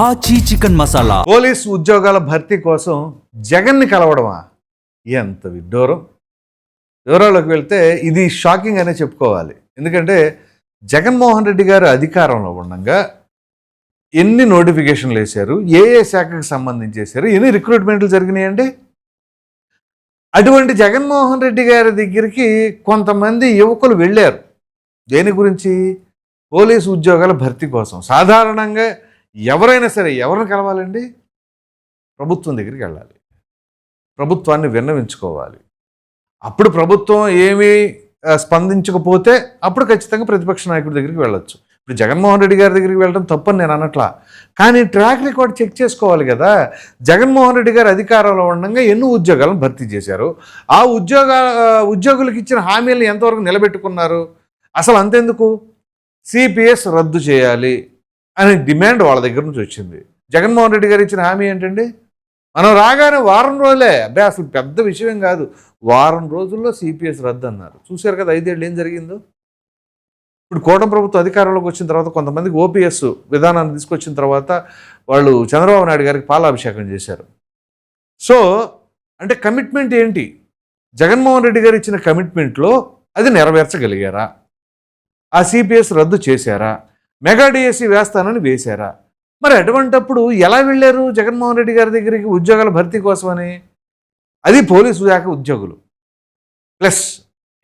ఆచి chicken masala. Police ఉద్యోగాల భర్తీ కోసం జగన్ని కలవడమా? ఎంత విడ్డూరం. వివరాల్లోకి వెళ్తే ఇది షాకింగ్ అనే చెప్పుకోవాలి. ఎందుకంటే జగన్మోహన్ రెడ్డి గారు అధికారంలో ఉండగా ఎన్ని నోటిఫికేషన్లు వేశారు, ఏ శాఖకు సంబంధించి వేశారు, ఎన్ని రిక్రూట్మెంట్లు జరిగినాయండి. అటువంటి జగన్మోహన్ రెడ్డి గారి దగ్గరికి కొంతమంది యువకులు వెళ్ళారు. దేని గురించి? పోలీసు ఉద్యోగాల భర్తీ కోసం. సాధారణంగా ఎవరైనా సరే ఎవరిని కలవాలండి? ప్రభుత్వం దగ్గరికి వెళ్ళాలి, ప్రభుత్వాన్ని విన్నవించుకోవాలి. అప్పుడు ప్రభుత్వం ఏమీ స్పందించకపోతే అప్పుడు ఖచ్చితంగా ప్రతిపక్ష నాయకుడి దగ్గరికి వెళ్ళొచ్చు. ఇప్పుడు జగన్మోహన్ రెడ్డి గారి దగ్గరికి వెళ్ళడం తప్పని నేను అనట్లా, కానీ ట్రాక్ రికార్డ్ చెక్ చేసుకోవాలి కదా. జగన్మోహన్ రెడ్డి గారు అధికారంలో ఉండగా ఎన్ని ఉద్యోగాలను భర్తీ చేశారు, ఆ ఉద్యోగులకు ఇచ్చిన హామీలను ఎంతవరకు నిలబెట్టుకున్నారు, అసలు అంతెందుకు సిపిఎస్ రద్దు చేయాలి అనే డిమాండ్ వాళ్ళ దగ్గర నుంచి వచ్చింది. జగన్మోహన్ రెడ్డి గారు ఇచ్చిన హామీ ఏంటండి? మనం రాగానే వారం రోజులే, అబ్బాయి అసలు పెద్ద విషయం కాదు, వారం రోజుల్లో సిపిఎస్ రద్దు అన్నారు. చూశారు కదా 5 ఏళ్ళు ఏం జరిగిందో. ఇప్పుడు కూటమి ప్రభుత్వం అధికారంలోకి వచ్చిన తర్వాత కొంతమందికి ఓపీఎస్ విధానాన్ని తీసుకొచ్చిన తర్వాత వాళ్ళు చంద్రబాబు నాయుడు గారికి పాలాభిషేకం చేశారు. సో అంటే కమిట్మెంట్ ఏంటి? జగన్మోహన్ రెడ్డి గారు ఇచ్చిన కమిట్మెంట్లో అది నెరవేర్చగలిగారా? ఆ సిపిఎస్ రద్దు చేశారా? మెగా డిఎస్సి వేస్తానని వేశారా? మరి అటువంటప్పుడు ఎలా వెళ్ళారు జగన్మోహన్ రెడ్డి గారి దగ్గరికి ఉద్యోగాల భర్తీ కోసమని? అది పోలీసు శాఖ ఉద్యోగులు. ప్లస్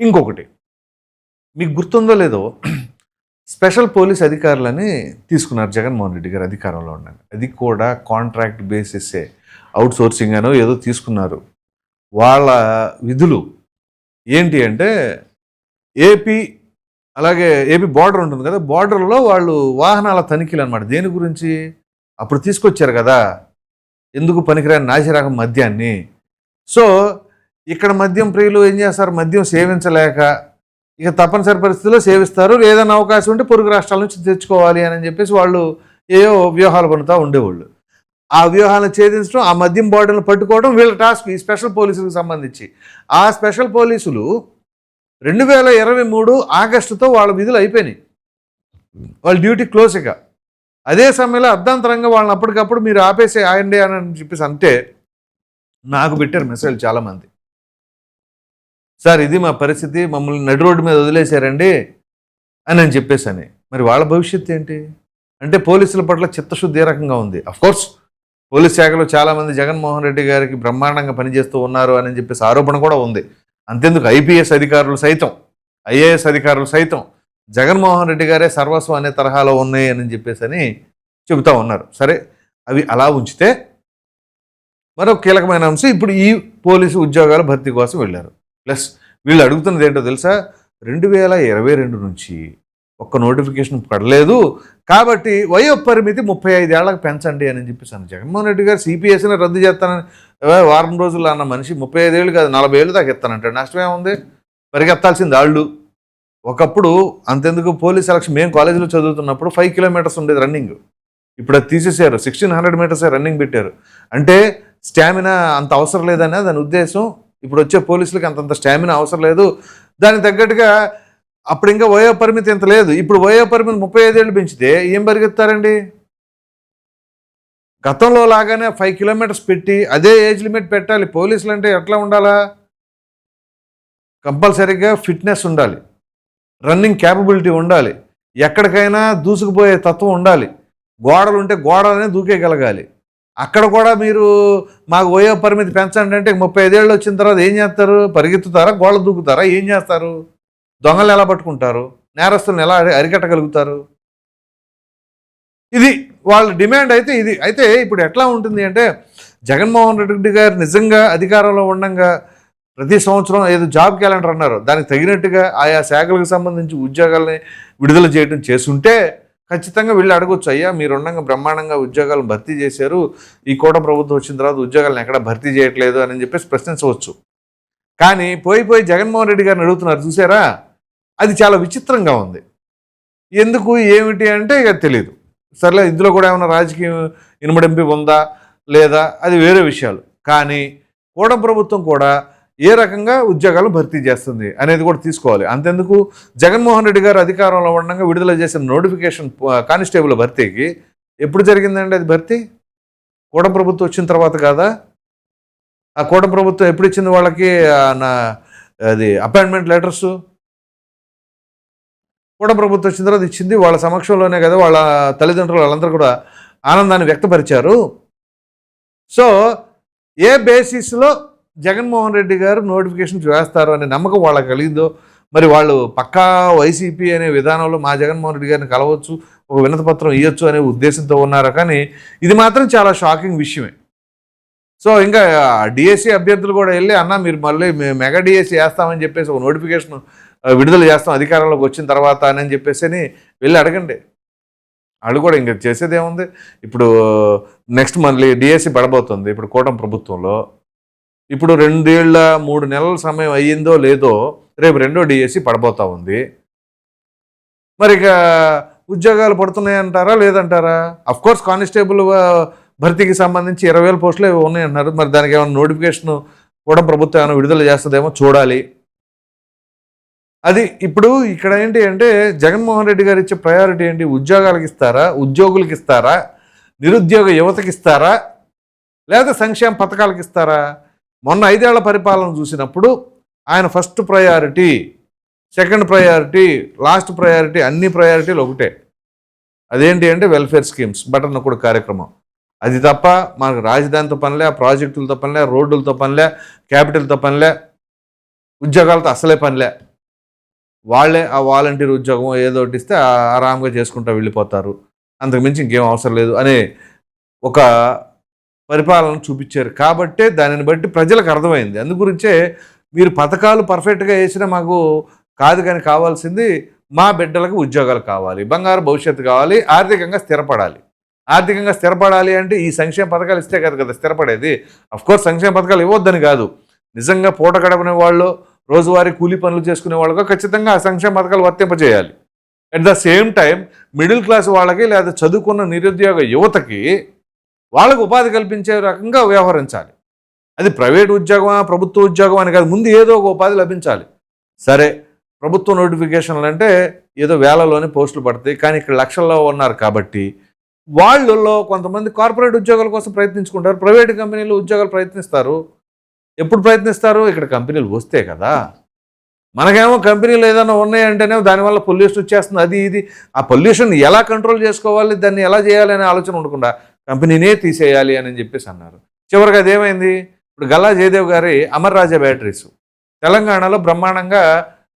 ఇంకొకటి మీకు గుర్తుందో లేదో, స్పెషల్ పోలీస్ అధికారులని తీసుకున్నారు జగన్మోహన్ రెడ్డి గారు అధికారంలో ఉండండి. అది కూడా కాంట్రాక్ట్ బేసిస్సే, అవుట్ సోర్సింగ్ అనో ఏదో తీసుకున్నారు. వాళ్ళ విధులు ఏంటి అంటే ఏపీ, అలాగే ఏపీ బార్డర్ ఉంటుంది కదా, బార్డర్లో వాళ్ళు వాహనాల తనిఖీలు అనమాట. దేని గురించి? అప్పుడు తీసుకొచ్చారు కదా ఎందుకు పనికిరాని నాసిరకం మద్యాన్ని. సో ఇక్కడ మద్యం ప్రియులు ఏం చేస్తారు, మద్యం సేవించలేక ఇక తప్పనిసరి పరిస్థితుల్లో సేవిస్తారు, ఏదైనా అవకాశం ఉంటే పొరుగు రాష్ట్రాల నుంచి తెచ్చుకోవాలి అని చెప్పేసి వాళ్ళు ఏవో వ్యూహాలు పడుతూ ఉండేవాళ్ళు. ఆ వ్యూహాలను ఛేదించడం, ఆ మద్యం బార్డర్ను పట్టుకోవడం వీళ్ళ టాస్క్. ఈ స్పెషల్ పోలీసులకు సంబంధించి ఆ స్పెషల్ పోలీసులు 2023 ఆగస్టుతో వాళ్ళ విధులు అయిపోయినాయి, వాళ్ళ డ్యూటీ క్లోజ్. ఇక అదే సమయంలో అర్ధాంతరంగా వాళ్ళని అప్పటికప్పుడు మీరు ఆపేసి ఆయండి అని చెప్పేసి అంటే నాకు పెట్టారు మెసేజ్ చాలామంది, సార్ ఇది మా పరిస్థితి, మమ్మల్ని నడి రోడ్డు మీద వదిలేశారండి అని చెప్పేసి. మరి వాళ్ళ భవిష్యత్తు ఏంటి? అంటే పోలీసుల పట్ల చిత్తశుద్ధి ఏ రకంగా ఉంది? అఫ్కోర్స్ పోలీస్ శాఖలో చాలామంది జగన్మోహన్ రెడ్డి గారికి బ్రహ్మాండంగా పనిచేస్తూ ఉన్నారు అని చెప్పేసి ఆరోపణ కూడా ఉంది. అంతెందుకు ఐపీఎస్ అధికారులు సైతం, ఐఏఎస్ అధికారులు సైతం జగన్మోహన్ రెడ్డి గారే సర్వస్వం అనే తరహాలో ఉన్నాయి అని చెప్పేసి చెబుతూ ఉన్నారు. సరే, అవి అలా ఉంచితే మరొక కీలకమైన అంశం, ఇప్పుడు ఈ పోలీసు ఉద్యోగాల భర్తీ కోసం వెళ్ళారు. ప్లస్ వీళ్ళు అడుగుతున్నది ఏంటో తెలుసా? 2022 నుంచి ఒక్క నోటిఫికేషన్ పడలేదు కాబట్టి వయో పరిమితి 35 ఏళ్లకు పెంచండి అని చెప్పేసి జగన్మోహన్ రెడ్డి గారు సిపిఎస్ని రద్దు చేస్తానని వారం రోజుల్లో అన్న మనిషి 35 ఏళ్ళు కాదు 40 ఏళ్ళు దాకా ఎత్తానంటాడు. నష్టమేముంది? పరిగెత్తాల్సింది వాళ్ళు. ఒకప్పుడు అంతెందుకు పోలీస్ సెలక్షన్ మేము కాలేజీలో చదువుతున్నప్పుడు 5 కిలోమీటర్స్ ఉండేది రన్నింగ్. ఇప్పుడు అది తీసేశారు, 1600 మీటర్స్ రన్నింగ్ పెట్టారు. అంటే స్టామినా అంత అవసరం లేదనే దాని ఉద్దేశం. ఇప్పుడు వచ్చే పోలీసులకి అంతంత స్టామినా అవసరం లేదు. దానికి తగ్గట్టుగా అప్పుడు ఇంకా వయో పరిమితి ఎంత లేదు, ఇప్పుడు వయో పరిమితి 35 ఏళ్ళు పెంచితే ఏం పరిగెత్తారండి? గతంలో లాగానే 5 కిలోమీటర్స్ పెట్టి అదే ఏజ్ లిమిట్ పెట్టాలి. పోలీసులు అంటే ఎట్లా ఉండాలా? కంపల్సరీగా ఫిట్నెస్ ఉండాలి, రన్నింగ్ క్యాపబిలిటీ ఉండాలి, ఎక్కడికైనా దూసుకుపోయే తత్వం ఉండాలి, గోడలు ఉంటే గోడలనే దూకేయగలగాలి. అక్కడ కూడా మీరు మాకు వయో పరిమితి పెంచండి అంటే 35 ఏళ్ళు వచ్చిన తర్వాత ఏం చేస్తారు? పరిగెత్తుతారా? గోడలు దూకుతారా? ఏం చేస్తారు? దొంగలు ఎలా పట్టుకుంటారు? నేరస్తులను ఎలా అరికట్టగలుగుతారు? ఇది వాళ్ళ డిమాండ్ అయితే ఇది. అయితే ఇప్పుడు ఎట్లా ఉంటుంది అంటే జగన్మోహన్ రెడ్డి గారు నిజంగా అధికారంలో ఉండగా ప్రతి సంవత్సరం ఏదో జాబ్ క్యాలెండర్ అన్నారు, దానికి తగినట్టుగా ఆయా శాఖలకు సంబంధించి ఉద్యోగాలని విడుదల చేయడం చేస్తుంటే ఖచ్చితంగా వీళ్ళు అడగొచ్చు, అయ్యా మీరు ఉండగా బ్రహ్మాండంగా ఉద్యోగాలను భర్తీ చేశారు, ఈ కూటమి ప్రభుత్వం వచ్చిన తర్వాత ఉద్యోగాలను ఎక్కడ భర్తీ చేయట్లేదు అని చెప్పేసి ప్రశ్నించవచ్చు. కానీ పోయి జగన్మోహన్ రెడ్డి గారిని అడుగుతున్నారు చూసారా, అది చాలా విచిత్రంగా ఉంది. ఎందుకు ఏమిటి అంటే ఇక తెలియదు. సర్లే, ఇందులో కూడా ఏమైనా రాజకీయ ఇనుమడింపు ఉందా లేదా అది వేరే విషయాలు. కానీ కూటమి ప్రభుత్వం కూడా ఏ రకంగా ఉద్యోగాలు భర్తీ చేస్తుంది అనేది కూడా తీసుకోవాలి. అంతెందుకు జగన్మోహన్ రెడ్డి గారు అధికారంలో ఉండగా విడుదల చేసిన నోటిఫికేషన్ కానిస్టేబుల్ భర్తీకి ఎప్పుడు జరిగిందండి అది భర్తీ? కూటమి ప్రభుత్వం వచ్చిన తర్వాత కాదా? ఆ కూటమి ప్రభుత్వం ఎప్పుడు ఇచ్చింది వాళ్ళకి అది అపాయింట్మెంట్ లెటర్స్? కూటమి ప్రభుత్వం వచ్చిన తర్వాత ఇచ్చింది. వాళ్ళ సమక్షంలోనే కదా వాళ్ళ తల్లిదండ్రులు వాళ్ళందరూ కూడా ఆనందాన్ని వ్యక్తపరిచారు. సో ఏ బేసిస్లో జగన్మోహన్ రెడ్డి గారు నోటిఫికేషన్స్ వేస్తారు అనే నమ్మకం వాళ్ళకి కలిగిందో, మరి వాళ్ళు పక్కా వైసీపీ అనే విధానంలో మా జగన్మోహన్ రెడ్డి గారిని కలవచ్చు, ఒక వినతి పత్రం ఇవ్వచ్చు అనే ఉద్దేశంతో ఉన్నారు. కానీ ఇది మాత్రం చాలా షాకింగ్ విషయమే. సో ఇంకా డిఎస్సి అభ్యర్థులు కూడా వెళ్ళి అన్న మీరు మళ్ళీ మెగా డిఎస్సి వేస్తామని చెప్పేసి ఒక నోటిఫికేషన్ విడుదల చేస్తాం అధికారంలోకి వచ్చిన తర్వాత అని చెప్పేసి వెళ్ళి అడగండి. వాళ్ళు కూడా ఇంకా చేసేది ఏముంది? ఇప్పుడు నెక్స్ట్ మళ్ళీ డిఎస్సి పడబోతుంది ఇప్పుడు కూటమి ప్రభుత్వంలో. ఇప్పుడు 2 ఏళ్ళ 3 నెలల సమయం అయ్యిందో లేదో రేపు రెండో డిఎస్సి పడబోతా ఉంది. మరి ఇక ఉద్యోగాలు పడుతున్నాయంటారా లేదంటారా? అఫ్కోర్స్ కానిస్టేబుల్ భర్తీకి సంబంధించి 20,000 పోస్టులు ఉన్నాయంటున్నారు. మరి దానికి ఏమైనా నోటిఫికేషన్ కూడా ప్రభుత్వం ఏమైనా విడుదల చేస్తుందేమో చూడాలి. అది ఇప్పుడు ఇక్కడ ఏంటి అంటే జగన్మోహన్ రెడ్డి గారు ఇచ్చే ప్రయారిటీ ఏంటి? ఉద్యోగాలకు ఇస్తారా, ఉద్యోగులకు ఇస్తారా, నిరుద్యోగ యువతకి ఇస్తారా, లేదా సంక్షేమ పథకాలకు ఇస్తారా? మొన్న 5 ఏళ్ల పరిపాలన చూసినప్పుడు ఆయన first priority, second priority, last priority, అన్ని ప్రయారిటీలు ఒకటే. అదేంటి అంటే వెల్ఫేర్ స్కీమ్స్, బటన్ నొక్కుడు కార్యక్రమం. అది తప్ప మనకు రాజధానితో పనిలే, ప్రాజెక్టులతో పనిలే, రోడ్డులతో పనిలే, క్యాపిటల్తో పనిలే, ఉద్యోగాలతో అసలే పనిలే. వాళ్ళే ఆ వాలంటీర్ ఉద్యోగం ఏదో ఒకటి ఇస్తే ఆరాంగా చేసుకుంటూ వెళ్ళిపోతారు, అంతకుమించి ఇంకేం అవసరం లేదు అనే ఒక పరిపాలన చూపించారు. కాబట్టే దానిని బట్టి ప్రజలకు అర్థమైంది. అందుగురించే మీరు పథకాలు పర్ఫెక్ట్గా వేసినా మాకు కాదు, కానీ కావాల్సింది మా బిడ్డలకు ఉద్యోగాలు కావాలి, బంగారు భవిష్యత్తు కావాలి, ఆర్థికంగా స్థిరపడాలి. ఆర్థికంగా స్థిరపడాలి అంటే ఈ సంక్షేమ పథకాలు ఇస్తే కదా స్థిరపడేది. అఫ్కోర్స్ సంక్షేమ పథకాలు ఇవ్వద్దని కాదు, నిజంగా పూట గడపనే వాళ్ళు, రోజువారీ కూలీ పనులు చేసుకునే వాళ్ళకు ఖచ్చితంగా ఆ సంక్షేమ పథకాలు వర్తింపజేయాలి. At the same time middle class వాళ్ళకి లేదా చదువుకున్న నిరుద్యోగ యువతకి వాళ్ళకు ఉపాధి కల్పించే రకంగా వ్యవహరించాలి. అది ప్రైవేట్ ఉద్యోగమా ప్రభుత్వ ఉద్యోగం అని కాదు, ముందు ఏదో ఒక ఉపాధి లభించాలి. సరే ప్రభుత్వ నోటిఫికేషన్లు అంటే ఏదో వేలలోనే పోస్టులు పడతాయి, కానీ ఇక్కడ లక్షల్లో ఉన్నారు కాబట్టి వాళ్ళల్లో కొంతమంది కార్పొరేట్ ఉద్యోగాల కోసం ప్రయత్నించుకుంటారు, ప్రైవేట్ కంపెనీలు ఉద్యోగాలు ప్రయత్నిస్తారు. ఎప్పుడు ప్రయత్నిస్తారు? ఇక్కడ కంపెనీలు వస్తే కదా. మనకేమో కంపెనీలు ఏదైనా ఉన్నాయంటేనే దానివల్ల పొల్యూషన్ వచ్చేస్తుంది, అది ఇది. ఆ పొల్యూషన్ ఎలా కంట్రోల్ చేసుకోవాలి, దాన్ని ఎలా చేయాలి అనే ఆలోచన ఉండకుండా కంపెనీనే తీసేయాలి అని చెప్పేసి అన్నారు. చివరికి అదేమైంది? ఇప్పుడు గల్లా జయదేవ్ గారి అమర్ రాజా బ్యాటరీస్ తెలంగాణలో బ్రహ్మాండంగా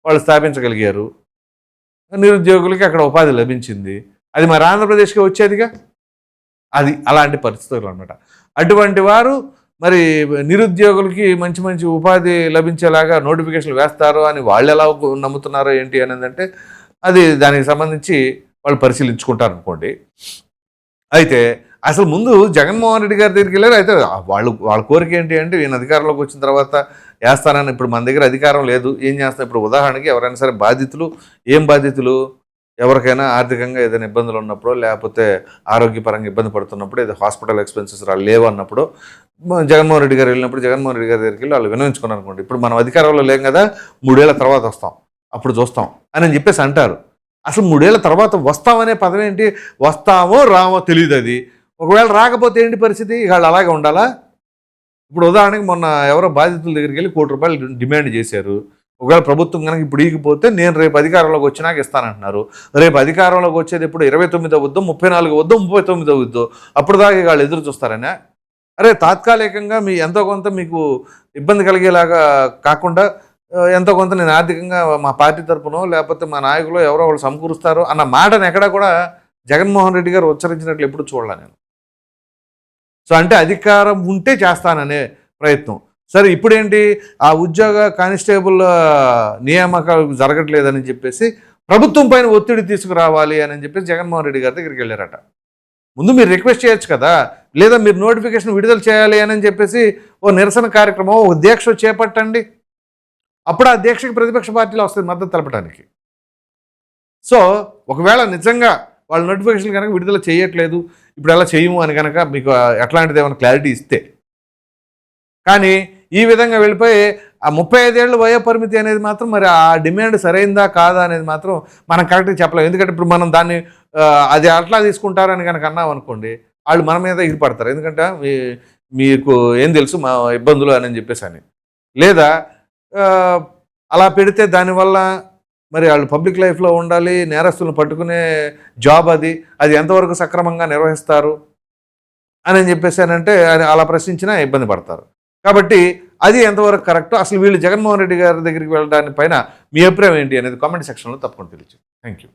వాళ్ళు స్థాపించగలిగారు, నిరుద్యోగులకి అక్కడ ఉపాధి లభించింది. అది మరి ఆంధ్రప్రదేశ్కి వచ్చేదిగా. అది అలాంటి పరిస్థితులు అనమాట. అటువంటి వారు మరి నిరుద్యోగులకి మంచి మంచి ఉపాధి లభించేలాగా నోటిఫికేషన్లు వేస్తారు అని వాళ్ళు ఎలా నమ్ముతున్నారో ఏంటి అనేది అంటే అది దానికి సంబంధించి వాళ్ళు పరిశీలించుకుంటారు అనుకోండి. అయితే అసలు ముందు జగన్మోహన్ రెడ్డి గారి దగ్గరికి వెళ్ళారు. అయితే వాళ్ళ కోరిక ఏంటి అంటే ఈయన అధికారంలోకి వచ్చిన తర్వాత వేస్తానని. ఇప్పుడు మన దగ్గర అధికారం లేదు, ఏం చేస్తాం? ఇప్పుడు ఉదాహరణకి ఎవరైనా సరే బాధితులు, ఏం బాధితులు? ఎవరికైనా ఆర్థికంగా ఏదైనా ఇబ్బందులు ఉన్నప్పుడు, లేకపోతే ఆరోగ్యపరంగా ఇబ్బంది పడుతున్నప్పుడు, ఏదో హాస్పిటల్ ఎక్స్పెన్సెస్ వాళ్ళు లేవు అన్నప్పుడు జగన్మోహన్ రెడ్డి గారు వెళ్ళినప్పుడు జగన్మోహన్ రెడ్డి గారి దగ్గరికి వెళ్ళి వాళ్ళు వినవించుకున్నారు అనుకోండి. ఇప్పుడు మనం అధికారంలో లేం కదా, 3 ఏళ్ల తర్వాత వస్తాం, అప్పుడు చూస్తాం అని చెప్పేసి అంటారు. అసలు 3 ఏళ్ల తర్వాత వస్తామనే పదం ఏంటి? వస్తామో రామో తెలియదు. అది ఒకవేళ రాకపోతే ఏంటి పరిస్థితి? వాళ్ళు అలాగే ఉండాలా? ఇప్పుడు ఉదాహరణకి మొన్న ఎవరో బాధితుల దగ్గరికి వెళ్ళి ₹1 కోటి డిమాండ్ చేశారు. ఒకవేళ ప్రభుత్వం కనుక ఇప్పుడు ఈగిపోతే నేను రేపు అధికారంలోకి వచ్చినాక ఇస్తానంటున్నారు. రేపు అధికారంలోకి వచ్చేది ఇప్పుడు 29 అవుద్దో, 34 అవుద్దో, 39 అవుద్దో, అప్పుడు దాకా వాళ్ళు ఎదురు చూస్తారనే. అరే తాత్కాలికంగా మీ ఎంతో కొంత మీకు ఇబ్బంది కలిగేలాగా కాకుండా ఎంతో కొంత నేను ఆర్థికంగా మా పార్టీ తరపునో లేకపోతే మా నాయకులు ఎవరో వాళ్ళు సమకూరుస్తారు అన్న మాటను ఎక్కడా కూడా జగన్మోహన్ రెడ్డి గారు ఉచ్చరించినట్లు ఎప్పుడు చూడలే నేను. సో అంటే అధికారం ఉంటే చేస్తాననే ప్రయత్నం. సరే ఇప్పుడేంటి? ఆ ఉద్యోగ కానిస్టేబుల్ నియామకాలు జరగట్లేదని చెప్పేసి ప్రభుత్వం పైన ఒత్తిడి తీసుకురావాలి అని చెప్పేసి జగన్మోహన్ రెడ్డి గారి దగ్గరికి వెళ్ళారట. ముందు మీరు రిక్వెస్ట్ చేయొచ్చు కదా, లేదా మీరు నోటిఫికేషన్ విడుదల చేయాలి అని చెప్పేసి ఓ నిరసన కార్యక్రమం, ఓ దీక్ష చేపట్టండి. అప్పుడు ఆ దీక్షకి ప్రతిపక్ష పార్టీలు వస్తుంది మద్దతు తెలపడానికి. సో ఒకవేళ నిజంగా వాళ్ళ నోటిఫికేషన్ కనుక విడుదల చేయట్లేదు, ఇప్పుడు ఎలా చేయము అని కనుక మీకు ఎట్లాంటిది ఏమైనా క్లారిటీ ఇస్తే, కానీ ఈ విధంగా వెళ్ళిపోయి ఆ 35 ఏళ్ళు వయోపరిమితి అనేది మాత్రం మరి ఆ డిమాండ్ సరైందా కాదా అనేది మాత్రం మనం కరెక్ట్గా చెప్పలేము. ఎందుకంటే ఇప్పుడు మనం దాన్ని అది అట్లా తీసుకుంటారని కనుక అన్నాం అనుకోండి, వాళ్ళు మన మీద ఎగిరిపడతారు. ఎందుకంటే మీకు ఏం తెలుసు మా ఇబ్బందులు అని చెప్పేసి అని. లేదా అలా పెడితే దానివల్ల మరి వాళ్ళు పబ్లిక్ లైఫ్లో ఉండాలి, నేరస్తులను పట్టుకునే జాబ్ అది ఎంతవరకు సక్రమంగా నిర్వహిస్తారు అని చెప్పేసానంటే అలా ప్రశ్నించినా ఇబ్బంది పడతారు. కాబట్టి అది ఎంతవరకు కరెక్ట్, అసలు వీళ్ళు జగన్మోహన్ రెడ్డి గారి దగ్గరికి వెళ్ళడానికి పైన మీ అభిప్రాయం ఏంటి అనేది కామెంట్ సెక్షన్లో తప్పకుండా తెలియజేయండి. Thank you.